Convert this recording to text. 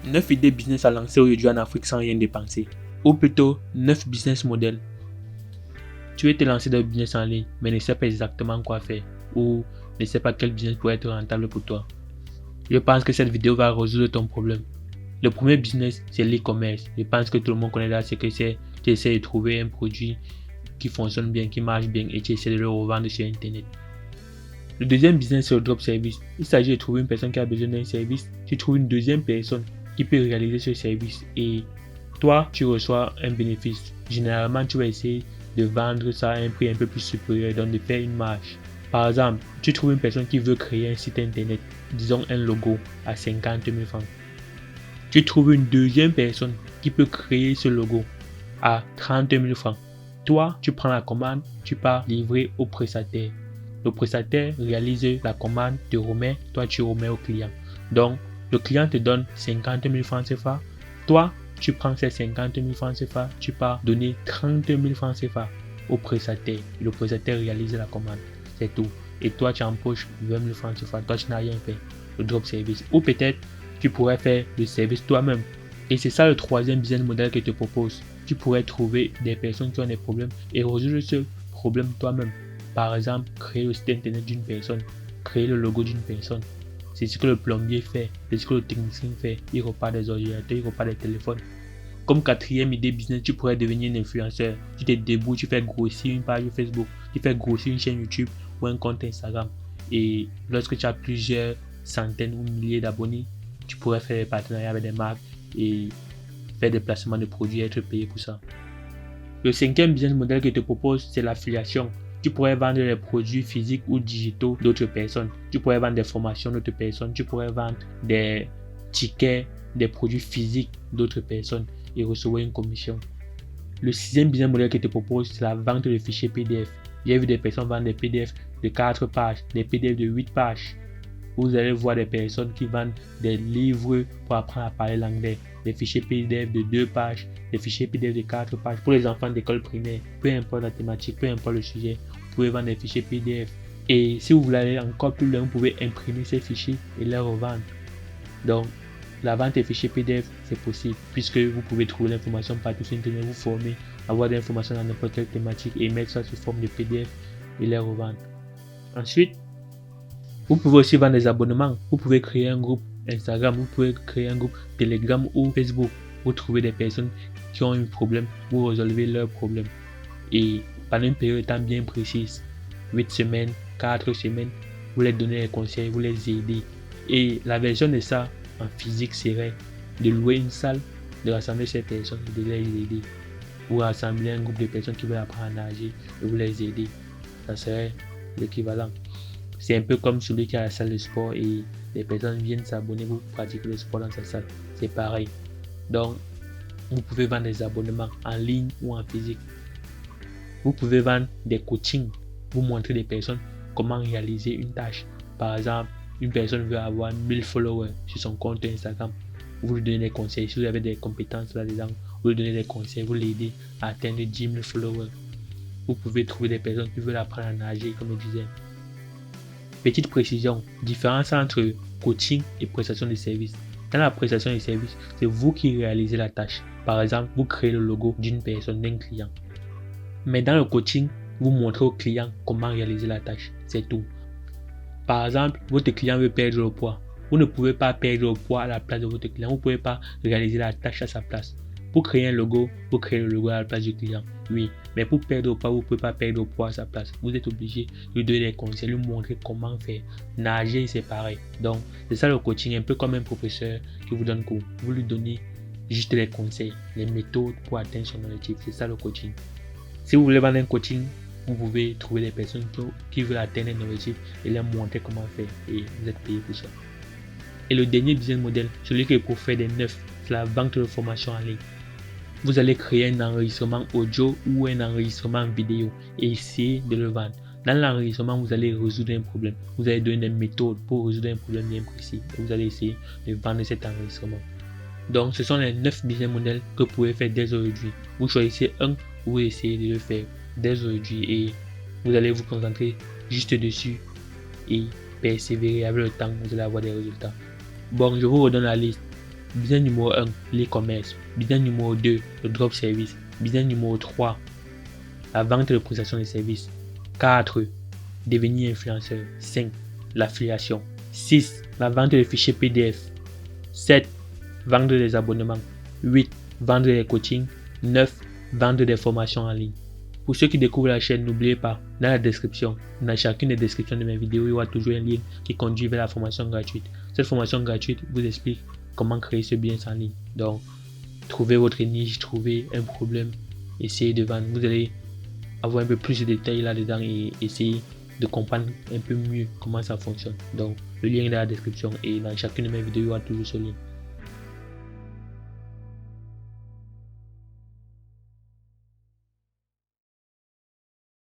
9 idées business à lancer aujourd'hui en Afrique sans rien dépenser. Ou plutôt 9 business models. Tu veux te lancer dans le business en ligne, mais ne sais pas exactement quoi faire. Ou ne sais pas quel business pourrait être rentable pour toi. Je pense que cette vidéo va résoudre ton problème. Le premier business, c'est l'e-commerce. Je pense que tout le monde connaît là ce que c'est. Tu essaies de trouver un produit qui fonctionne bien, qui marche bien et tu essaies de le revendre sur Internet. Le deuxième business, c'est le drop service. Il s'agit de trouver une personne qui a besoin d'un service. Tu trouves une deuxième personne qui peut réaliser ce service et toi, tu reçois un bénéfice. Généralement, tu vas essayer de vendre ça à un prix un peu plus supérieur, donc de faire une marge. Par exemple, tu trouves une personne qui veut créer un site internet, disons un logo à 50 000 francs. Tu trouves une deuxième personne qui peut créer ce logo à 30 000 francs. Toi, tu prends la commande, tu pars livrer au prestataire. Le prestataire réalise la commande, te remet, toi tu remets au client. Donc, le client te donne 50 000 francs CFA. Toi, tu prends ces 50 000 francs CFA, tu pars donner 30 000 francs CFA au prestataire. Le prestataire réalise la commande. C'est tout. Et toi, tu empoches 20 000 francs CFA. Toi, tu n'as rien fait. Le drop service. Ou peut-être, tu pourrais faire le service toi-même. Et c'est ça le troisième business model que je te propose. Tu pourrais trouver des personnes qui ont des problèmes et résoudre ce problème toi-même. Par exemple, créer le site internet d'une personne, créer le logo d'une personne. C'est ce que le plombier fait, c'est ce que le technicien fait. Il repart des ordinateurs, il repart des téléphones. Comme quatrième idée business, tu pourrais devenir un influenceur. Tu te débrouilles, tu fais grossir une page Facebook, tu fais grossir une chaîne YouTube ou un compte Instagram. Et lorsque tu as plusieurs centaines ou milliers d'abonnés, tu pourrais faire des partenariats avec des marques et faire des placements de produits et être payé pour ça. Le cinquième business model que je te propose, c'est l'affiliation. Tu pourrais vendre les produits physiques ou digitaux d'autres personnes. Tu pourrais vendre des formations d'autres personnes. Tu pourrais vendre des tickets, des produits physiques d'autres personnes et recevoir une commission. Le sixième business model que je te propose, c'est la vente de fichiers PDF. J'ai vu des personnes vendre des PDF de 4 pages, des PDF de 8 pages. Vous allez voir des personnes qui vendent des livres pour apprendre à parler l'anglais, des fichiers PDF de 2 pages, des fichiers PDF de 4 pages pour les enfants d'école primaire. Peu importe la thématique, peu importe le sujet, vous pouvez vendre des fichiers PDF. Et si vous voulez aller encore plus loin, vous pouvez imprimer ces fichiers et les revendre. Donc, la vente des fichiers PDF, c'est possible puisque vous pouvez trouver l'information partout sur Internet, vous former, avoir des informations dans n'importe quelle thématique et mettre ça sous forme de PDF et les revendre. Ensuite, vous pouvez aussi vendre des abonnements. Vous pouvez créer un groupe Instagram, vous pouvez créer un groupe Telegram ou Facebook. Vous trouvez des personnes qui ont un problème, vous résolvez leurs problèmes. Et pendant une période de temps bien précise, 8 semaines, 4 semaines, vous les donnez des conseils, vous les aidez. Et la version de ça en physique serait de louer une salle, de rassembler ces personnes, de les aider. Vous rassemblez un groupe de personnes qui veulent apprendre à nager et vous les aider. Ça serait l'équivalent. C'est un peu comme celui qui a la salle de sport et les personnes viennent s'abonner pour pratiquer le sport dans sa salle. C'est pareil. Donc, vous pouvez vendre des abonnements en ligne ou en physique. Vous pouvez vendre des coachings. Vous montrer des personnes comment réaliser une tâche. Par exemple, une personne veut avoir 1000 followers sur son compte Instagram. Vous lui donnez des conseils. Si vous avez des compétences là-dedans, vous lui donnez des conseils. Vous l'aidez à atteindre 10 000 followers. Vous pouvez trouver des personnes qui veulent apprendre à nager, comme je disais. Petite précision, différence entre coaching et prestation de service. Dans la prestation de service, c'est vous qui réalisez la tâche. Par exemple, vous créez le logo d'une personne, d'un client. Mais dans le coaching, vous montrez au client comment réaliser la tâche. C'est tout. Par exemple, votre client veut perdre le poids. Vous ne pouvez pas perdre le poids à la place de votre client. Vous ne pouvez pas réaliser la tâche à sa place. Pour créer un logo, vous créez le logo à la place du client. Oui, mais pour perdre le poids, vous ne pouvez pas perdre le poids à sa place. Vous êtes obligé de lui donner des conseils, lui montrer comment faire. Nager, c'est pareil. Donc, c'est ça le coaching, un peu comme un professeur qui vous donne cours. Vous lui donnez juste les conseils, les méthodes pour atteindre son objectif. C'est ça le coaching. Si vous voulez vendre un coaching, vous pouvez trouver des personnes qui veulent atteindre un objectif et leur montrer comment faire. Et vous êtes payé pour ça. Et le dernier business model, celui qui est pour faire des neufs, c'est la vente de formation en ligne. Vous allez créer un enregistrement audio ou un enregistrement vidéo et essayer de le vendre. Dans l'enregistrement, vous allez résoudre un problème. Vous allez donner des méthodes pour résoudre un problème bien précis. Et vous allez essayer de vendre cet enregistrement. Donc, ce sont les 9 business models que vous pouvez faire dès aujourd'hui. Vous choisissez un, vous essayez de le faire dès aujourd'hui et vous allez vous concentrer juste dessus et persévérer avec le temps. Vous allez avoir des résultats. Bon, je vous redonne la liste Business numéro 1, l'e-commerce. Business numéro 2, le drop service. Business numéro 3, la vente de prestations de services. 4, devenir influenceur. 5, l'affiliation. 6, la vente de fichiers PDF. 7, vendre des abonnements. 8, vendre des coachings. 9, vendre des formations en ligne. Pour ceux qui découvrent la chaîne, n'oubliez pas, dans la description, dans chacune des descriptions de mes vidéos, il y aura toujours un lien qui conduit vers la formation gratuite. Cette formation gratuite vous explique comment créer ce business en ligne. Donc, trouvez votre niche, trouvez un problème, essayez de vendre. Vous allez avoir un peu plus de détails là-dedans et essayer de comprendre un peu mieux comment ça fonctionne. Donc, le lien est dans la description et dans chacune de mes vidéos, il y aura toujours ce lien.